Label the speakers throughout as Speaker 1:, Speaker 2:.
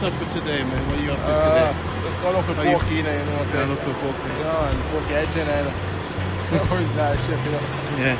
Speaker 1: up for today, man? What are you up to today?
Speaker 2: Let's go look for Pokey, you know what I'm saying?
Speaker 1: Look for Pokey.
Speaker 2: Yeah, and Pokey agent, original chef, you know.
Speaker 1: Yeah.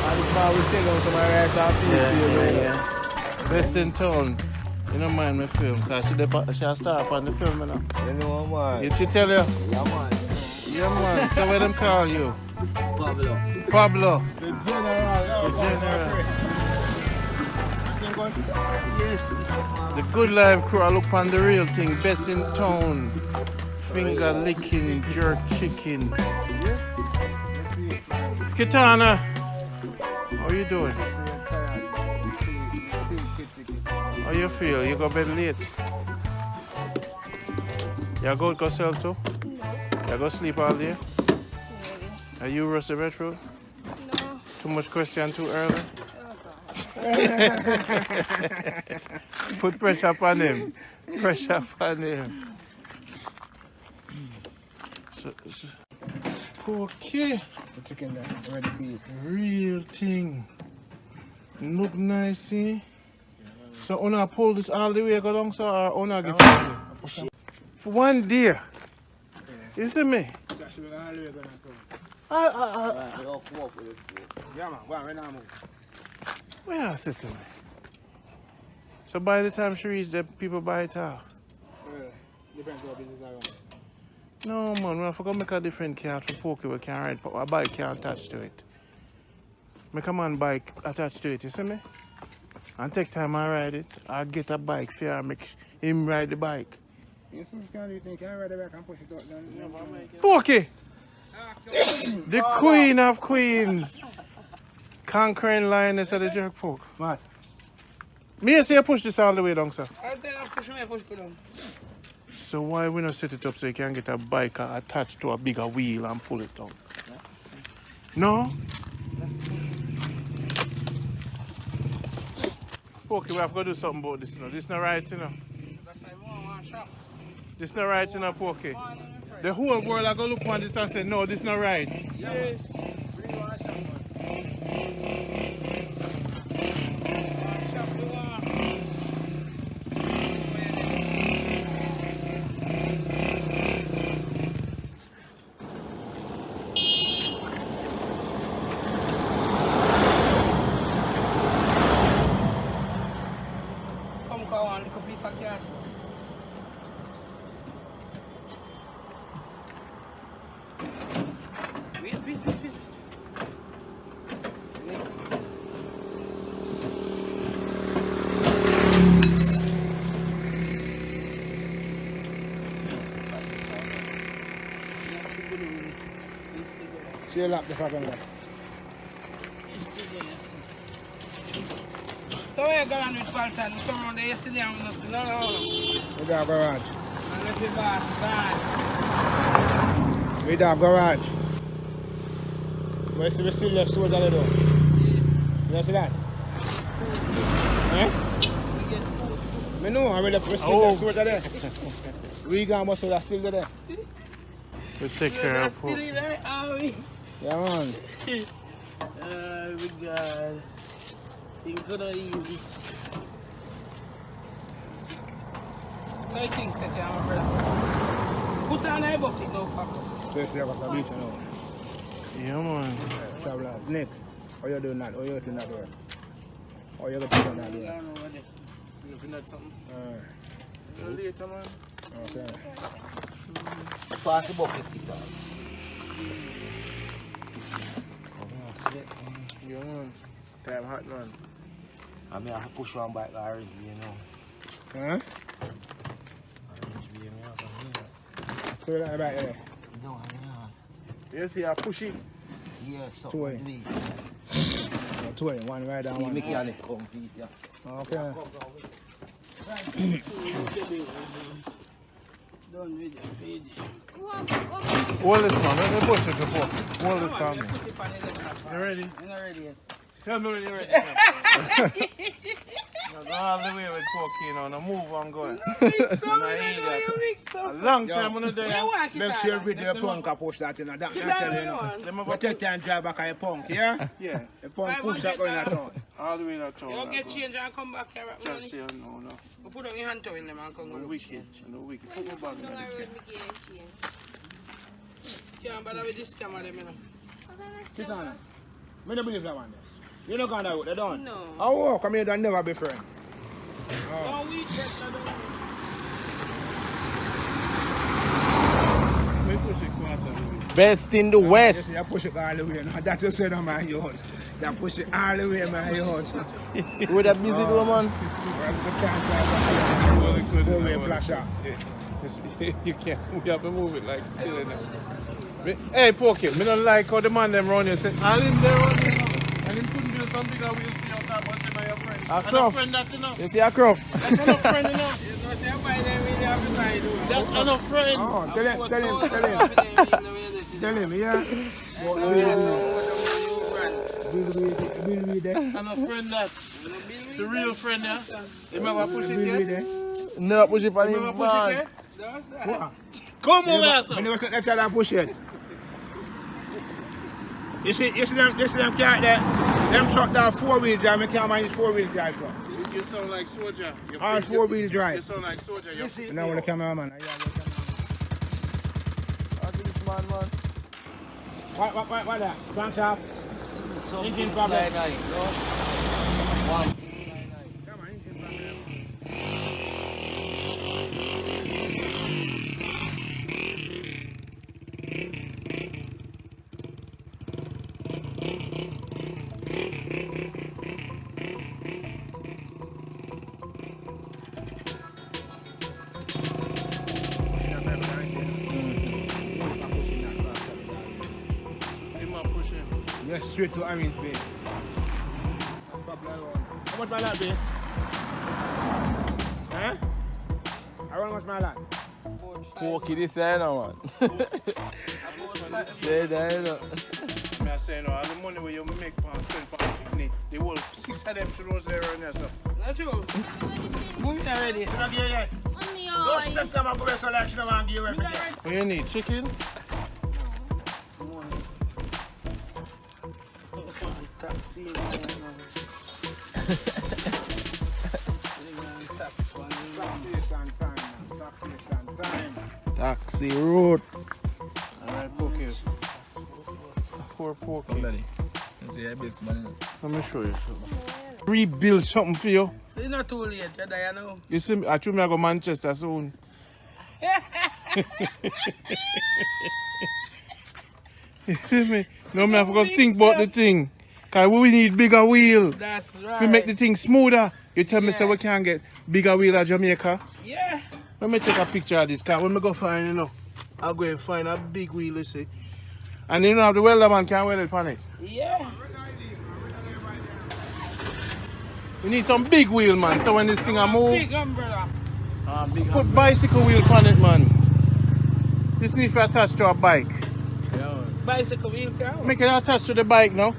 Speaker 2: And the man we sing on some rice and peas here, you know.
Speaker 1: Best in town. You don't mind my film, because she'll start on the film, you know.
Speaker 2: You know, man.
Speaker 1: Did she tell you?
Speaker 2: Yeah, man.
Speaker 1: Yeah, man. So where them call you?
Speaker 2: Pablo.
Speaker 1: Pablo.
Speaker 2: The general.
Speaker 1: The general.
Speaker 2: Yes.
Speaker 1: The Good Life crew, I look on the real thing. Best in town. Finger licking, jerk chicken. Kitana, how you doing? How you feel? You go bed late? You go sell too? You go sleep all day? Are you roast the retro?
Speaker 3: No.
Speaker 1: Too much question too early? Put pressure upon him. Pressure upon him. So Pokey.
Speaker 2: The chicken there, ready to eat.
Speaker 1: Real thing. Look nice, see? So una pull this all the way go down, so or una get it? For one day. You see me?
Speaker 2: Yeah, man, go on, right now, move.
Speaker 1: Where I sit to me? So by the time she reaches there, people buy it out.
Speaker 2: Depends on business around.
Speaker 1: No man, when I forgot make a different car from Pokey we can ride, but a bike can't attach to it. Make a man bike attached to it, you see me? And take time and ride it. I'll get a bike for him, make him ride the bike.
Speaker 2: Yes, this kind of thing, can I ride the back and push it out down?
Speaker 1: Pokey! The queen of queens! Conquering lioness of the jerk poke.
Speaker 2: What?
Speaker 1: Me say you push this all the way down, sir.
Speaker 3: I think I push it down.
Speaker 1: So why we not set it up so you can get a bike attached to a bigger wheel and pull it down? No? Pokey, we have to do something about this, you know. This not right, you know. This not right, you know, Pokey. The whole world are going to look on this and say, no, this not right.
Speaker 3: Yes.
Speaker 2: Chill up the fucking guy.
Speaker 3: So where you going with Walton? You come around there yesterday and we see no.
Speaker 2: We got garage.
Speaker 3: And let the boss start.
Speaker 2: We got garage. We still left soldier there though. You see that? Eh?
Speaker 3: We get food.
Speaker 2: I know, we still left soldier there. We got muscle still there.
Speaker 1: We take care of
Speaker 3: Still in there, are we?
Speaker 2: Yeah, man.
Speaker 3: Oh, my God. Things are not easy. So I think, set your brother. Put on a bucket now, Paco.
Speaker 2: So you see what the beach now.
Speaker 1: Yeah, man.
Speaker 2: Travelers. Nick, how you doing that? How you doing that door? How you going to do that
Speaker 3: I
Speaker 2: door?
Speaker 3: don't know what this is.
Speaker 1: You looking at something?
Speaker 2: Later,
Speaker 1: man.
Speaker 2: Okay.
Speaker 4: Pass the bucket,
Speaker 1: Yeah, man. Time hot, man.
Speaker 4: I mean, I have to push one back already, you know.
Speaker 2: Huh? So you like back there?
Speaker 4: No,
Speaker 1: You see, I push it.
Speaker 4: yeah, so
Speaker 2: Two way. Two way, one right down,
Speaker 4: See,
Speaker 2: one.
Speaker 4: make it complete, yeah.
Speaker 2: Okay.
Speaker 3: Done with your video.
Speaker 1: Hold this, man. Let me push it before. Hold it down.
Speaker 3: Put it on the left.
Speaker 1: You ready?
Speaker 3: You're not ready yet.
Speaker 1: Tell me when you're ready. Now go all the way with Pokey, you know. Now move on going. A long time when you're there.
Speaker 2: Make sure you read the punk and push that in a damn. We take time to drive back on your punk, yeah? Yeah. The punk push that going at town.
Speaker 1: All the way to town.
Speaker 3: You'll get change and come back here.
Speaker 1: Just say no.
Speaker 3: I put on your hand to him and come
Speaker 1: No
Speaker 3: on.
Speaker 1: wicked. No wicked. Put my bag in the car.
Speaker 3: Can't bother with this camera, them, you know.
Speaker 2: Kitana, I don't believe that one. You don't gonna do it, they don't?
Speaker 5: No.
Speaker 2: Oh, come here, don't never be friend.
Speaker 3: No, we just I don't.
Speaker 1: We push it quarter.
Speaker 6: Best in the West.
Speaker 2: Yes, you push it all the way. No, that you said on my yacht. You push it all the way, my yacht.
Speaker 6: With a busy though, man.
Speaker 1: You can't. We have to move it like still enough. Hey, Pokey, me don't like how the man them run you say, all him there run you know. And him couldn't do something that we'll see out that bus in your friend.
Speaker 6: A
Speaker 1: And a
Speaker 6: crop.
Speaker 1: friend that you know.
Speaker 6: You see a crop?
Speaker 1: That's not a friend, you know.
Speaker 3: You know, say, why they really have to try to do it?
Speaker 1: That's not a friend.
Speaker 2: Oh, tell him. Tell him, yeah. Bill with there.
Speaker 1: And a friend that. It's a real friend, yeah. You ever push it yet?
Speaker 6: No, push it for
Speaker 1: You ever
Speaker 6: him,
Speaker 1: push it
Speaker 6: man.
Speaker 1: yet?
Speaker 3: That's that.
Speaker 1: Come over here,
Speaker 2: I
Speaker 1: son.
Speaker 2: never said that tell them push it. You see them car there, them truck down 4-wheel drive, I can't manage 4-wheel drive.
Speaker 1: You sound like soldier.
Speaker 2: All 4-wheel drive.
Speaker 1: You sound like soldier. You see?
Speaker 2: And I want the cameraman.
Speaker 6: This man, man.
Speaker 2: What that? Crankshaft?
Speaker 4: Some
Speaker 2: Engine
Speaker 4: good
Speaker 2: problem.
Speaker 4: fly night, no? One.
Speaker 2: Come on, engine problem. Yes, straight to Orange Bay. That's probably around. How much my land be? Huh? Around much my land?
Speaker 6: Pokey this side now, man. Say that, you know.
Speaker 1: Me I say no, all the money where you make and spend on picnic, the whole 6 of them should there around there, so.
Speaker 3: That's true. Move it already.
Speaker 2: You not get yet? Don't step them and go to selection and give everything.
Speaker 1: What you need? Chicken?
Speaker 3: Taxi.
Speaker 6: Taxi road.
Speaker 1: Alright, Pokey. Poor Pokey. Let me show you something. Rebuild something for you.
Speaker 3: So it's not too late, you die now.
Speaker 1: You see, I told me I go Manchester soon. You see me? No, me have to think about the thing. Because we need bigger wheel.
Speaker 3: That's right.
Speaker 1: If we make the thing smoother, you tell me say we can get bigger wheel at Jamaica.
Speaker 3: Yeah.
Speaker 1: Let me take a picture of this car. When I go find, you know, I'll go and find a big wheel, you see. And you know, the welder man can weld it on it.
Speaker 3: Yeah.
Speaker 1: We need some big wheel, man. So when this thing a move,
Speaker 3: Big umbrella.
Speaker 1: put bicycle wheel on it, man. This need to attach to a bike.
Speaker 3: Bicycle wheel car.
Speaker 1: Make it attach to the bike now.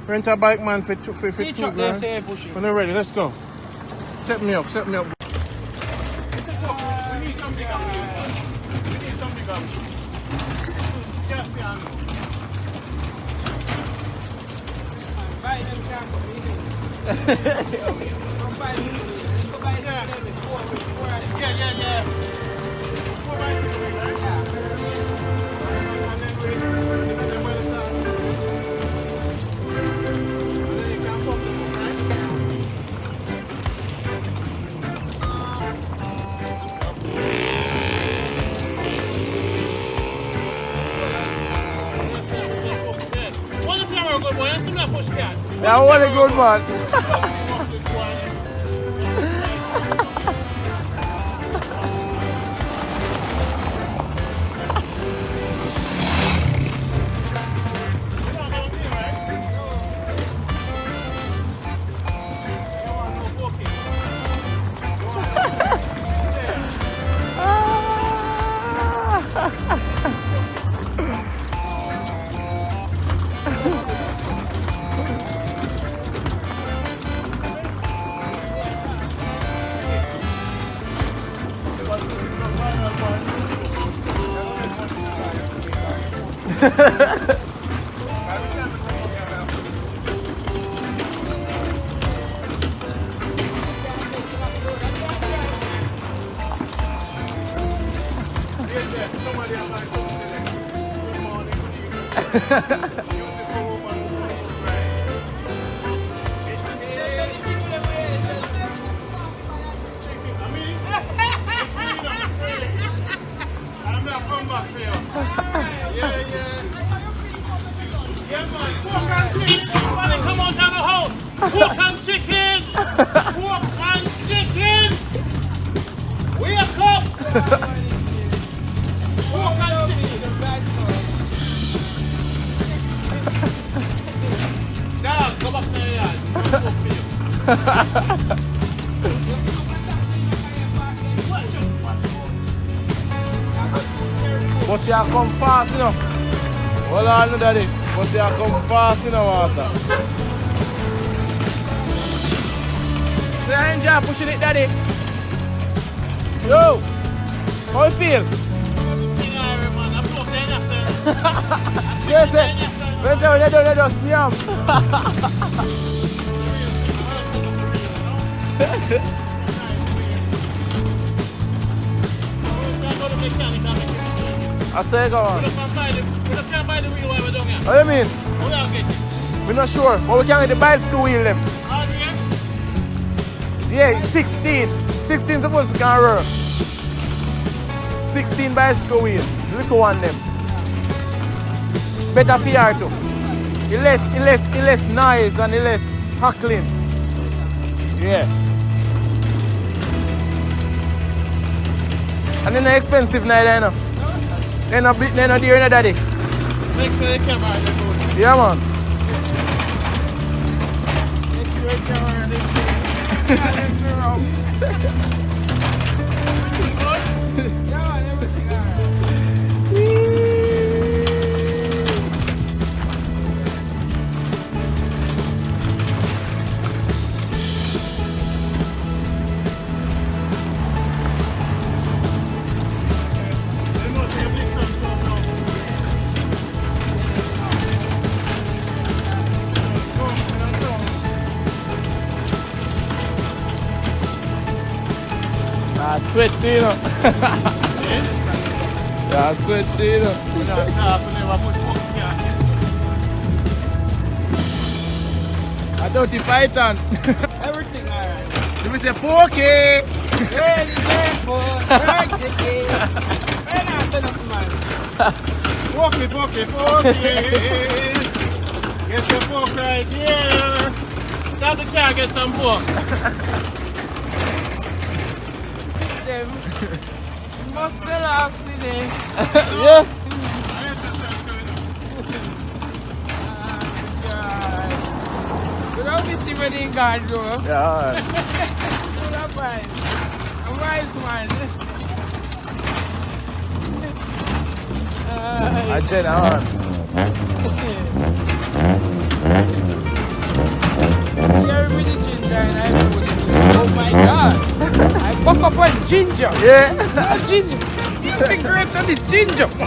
Speaker 1: Rent a bike, man, for
Speaker 3: See
Speaker 1: 2
Speaker 3: truck there
Speaker 1: grand.
Speaker 3: say push it.
Speaker 1: When you're ready, let's go. Set me up, set me up. We need some bigger wheel, man. We need some bigger wheel. Just see, I know.
Speaker 3: Buy them car for me. From buy them. Go buy them.
Speaker 1: Yeah. 4 bicycle wheel, right?
Speaker 3: Yeah.
Speaker 1: And then we and then when it's done. And then you can pump them up, right? What the camera good boy? You see me push that?
Speaker 6: Yeah, what a good man.
Speaker 1: Somebody else like something today. Good morning, good evening. Beautiful woman who look right. Chicken, I mean, I'm gonna come back for you. Yeah. Yeah, man. Pork and chicken. Everybody come out of the house. Pork and chicken. Pork and chicken. Wake up. Pork and chicken. Dog, come back to the yard. Pork for you.
Speaker 6: But you come fast, you know. Hold on, no, daddy. But you come fast, you know, Wasa. So I enjoy pushing it, daddy. Yo, how you feel? Yes, sir. Yes, sir. They just yum. I say go on.
Speaker 1: We can't buy the wheel while we're down here.
Speaker 6: What do you mean?
Speaker 1: What else get it?
Speaker 6: We're not sure, but we can get the bicycle wheel them.
Speaker 1: How do you get?
Speaker 6: Yeah, 16. 16 supposed to can roll. 16 bicycle wheel. Little one them. Better for you too. It less noise and it less hackling. Yeah. And they're not expensive neither, you know. They're not dear, you know, daddy.
Speaker 1: Make sure they come out of the road.
Speaker 6: Yeah, man.
Speaker 3: Make sure they come out of the road. Yeah, man, everything all right.
Speaker 1: They must be a big son come now.
Speaker 6: I sweat, you know. Yeah, I sweat, you know. I don't think python.
Speaker 3: Everything all right.
Speaker 6: Let me say Pokey.
Speaker 3: Ready, careful, right, chicken. Right now, set up, man.
Speaker 1: Pokey. Get your pork right here. Stop the car, get some pork.
Speaker 3: Them muscle up today.
Speaker 6: Yeah.
Speaker 3: You don't be see where they got though.
Speaker 6: Yeah, alright.
Speaker 3: That's fine. I'm right, man.
Speaker 6: I said, alright.
Speaker 3: Everybody ginger and I put it. Oh my god. I fuck up on ginger.
Speaker 6: Yeah.
Speaker 3: Not ginger. You think grapes on this ginger. You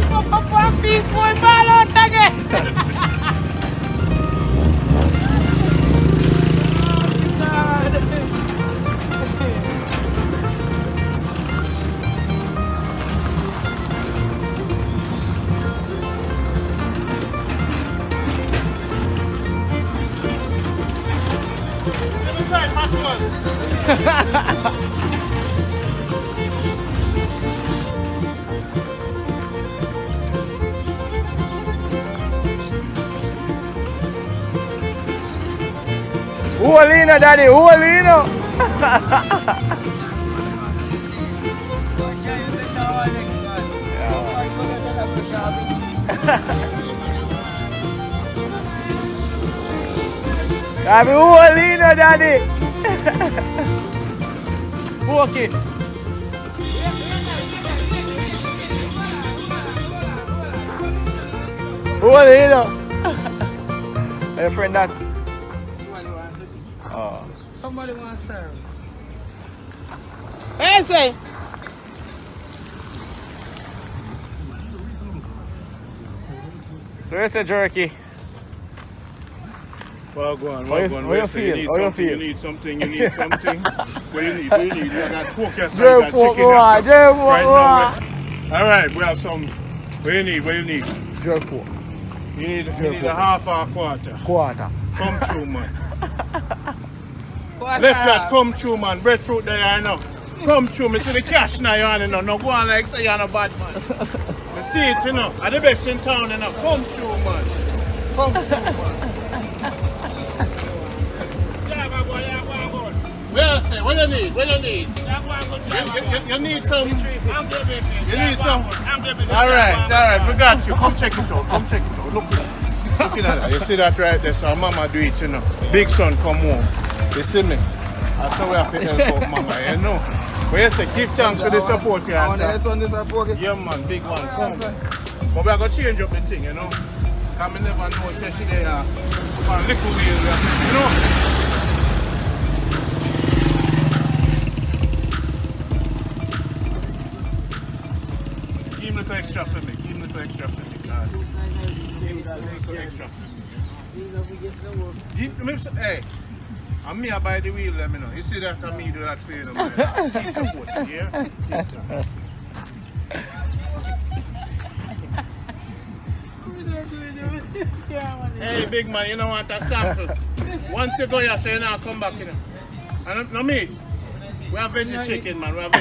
Speaker 3: fuck up on piece one ball out again.
Speaker 6: Uolino, daddy, uolino. Daddy, uolino, daddy. Pokey. Uolino. Hey, friend, that.
Speaker 3: Somebody wants it.
Speaker 6: Oh.
Speaker 3: Somebody wants to serve. Hey, say.
Speaker 6: So here's a jerky.
Speaker 1: Well, go on,
Speaker 6: How you feel? How you feel?
Speaker 1: You need something. What you need? You got pork or something,
Speaker 6: Jerk
Speaker 1: you got
Speaker 6: pork,
Speaker 1: chicken or
Speaker 6: boy,
Speaker 1: something.
Speaker 6: jerk pork,
Speaker 1: Right now, alright, we have some. What you need?
Speaker 6: Jerk pork.
Speaker 1: You need a half or a quarter.
Speaker 6: Quarter.
Speaker 1: Come through, man.
Speaker 3: Quarter.
Speaker 1: Left that come through, man. Breadfruit there, I know. Come through, me see the cash now, you know. No go on like say you're a bad man. Me see it, you know. I'm the best in town, you know. Come through, man. Come through, man. What you need? You need some. Alright, we got you. Come check it out. Look at that. You see that right there? So our mama do it, you know. Big son come home. You see me? That's how we have to help out mama, you know. But you say, give thanks for the support you have. Yeah, man, big one, come. But we are going to change up the thing, you know. Because I never know, say she there, for a little wheel, you know. Give him a little extra for me, God. Give him a little extra for me. Hey. And me I buy the wheel, let me know. You see that and me do that for you, man. Keep supporting, yeah? Hey, big man, you don't want a sample. Once you go here, so you now come back, you know. And no me, we have veggie chicken, man. We have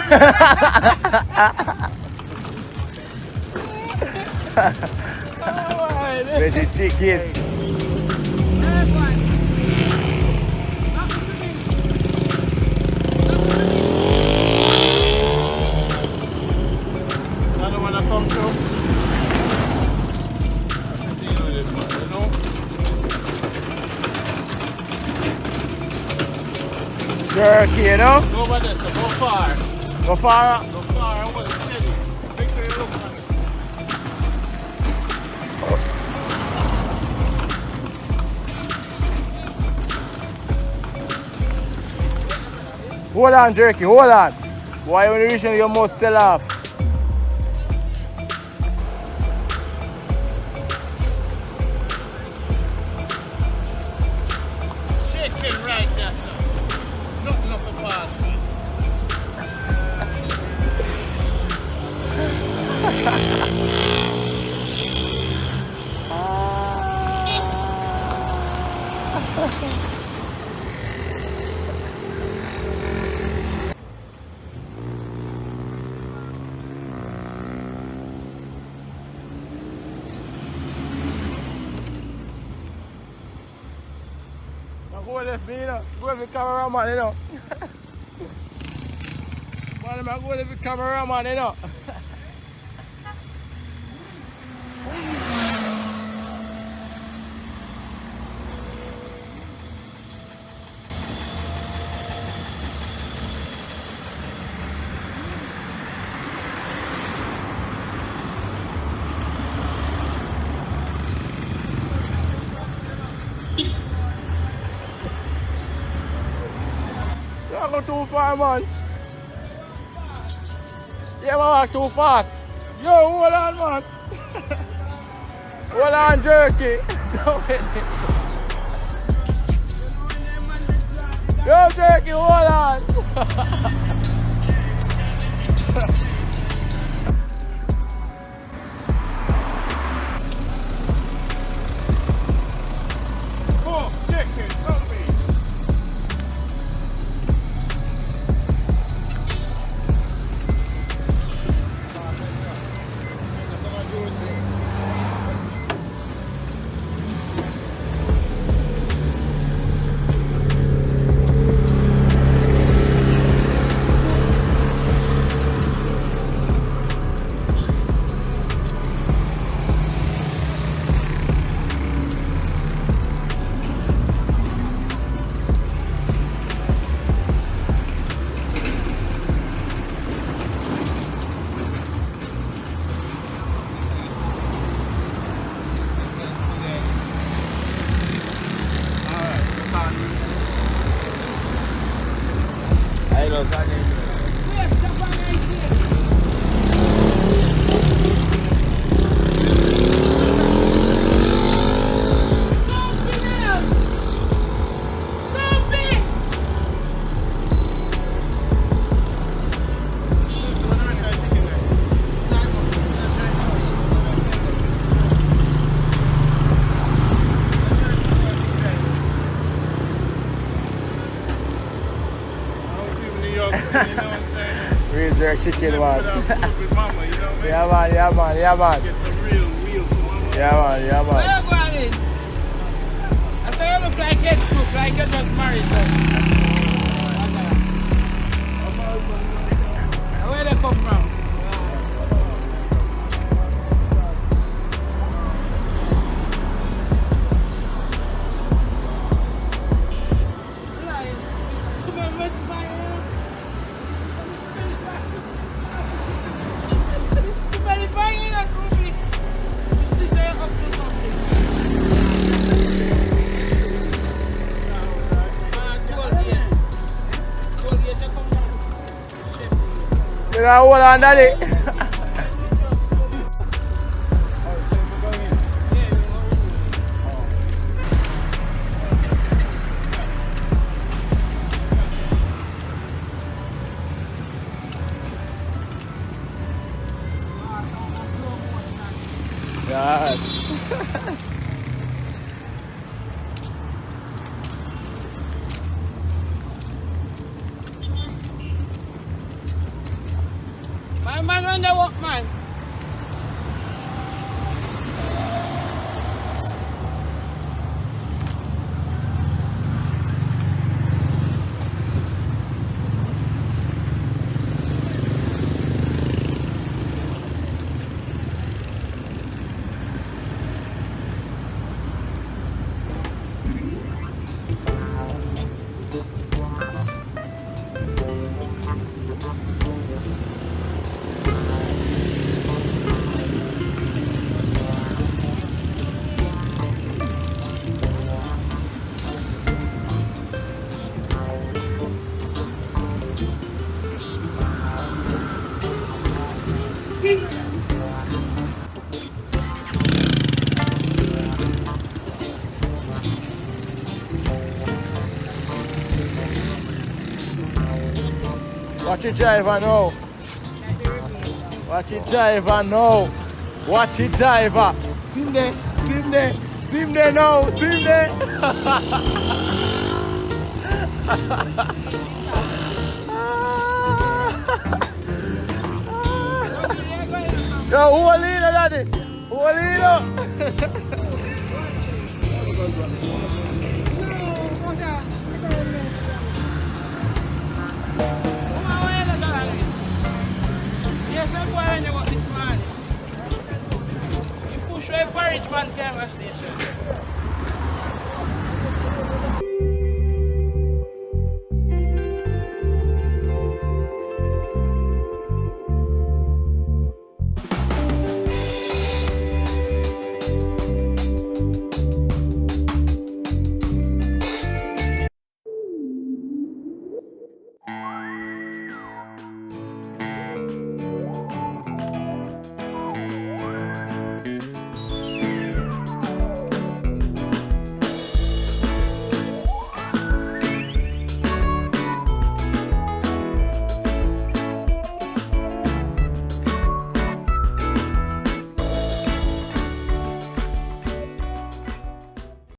Speaker 6: Veggie chicken.
Speaker 1: Another one that come through. Deal with it, man, you know?
Speaker 6: Jerky, you know?
Speaker 1: Go over there, so go far.
Speaker 6: Go far.
Speaker 1: I want to steady. Make sure you look, man.
Speaker 6: Hold on, Jerky, hold on. Why when you reach you must sell off?
Speaker 1: Chicken right there, sir. Nothing up the pass.
Speaker 6: Go left me, you know. Go left the cameraman, you know. Man, I'm go left the cameraman, you know. You go too far, man. You walk too fast. Yo, hold on, man. Hold on, Jerky. Yo, Jerky, hold on.
Speaker 1: Oh, chicken, come me. what I'm saying?
Speaker 6: Real jerk chicken, man.
Speaker 1: Put that food with mama, you know what I mean?
Speaker 6: Yeah, man, yeah, man, yeah, man.
Speaker 1: Get some real wheels for mama.
Speaker 6: Yeah, man, yeah,
Speaker 3: Where
Speaker 6: man.
Speaker 3: you going in? I say you look like head cook, like you just married. Where they come from?
Speaker 6: You know, hold on, daddy. God.
Speaker 3: My man on the walk, man.
Speaker 6: Watch it driver now. Watch it driver now. Watch it driver. Sim there, sim there, sim there now, sim there. Yo, who a leader, daddy? Who a leader?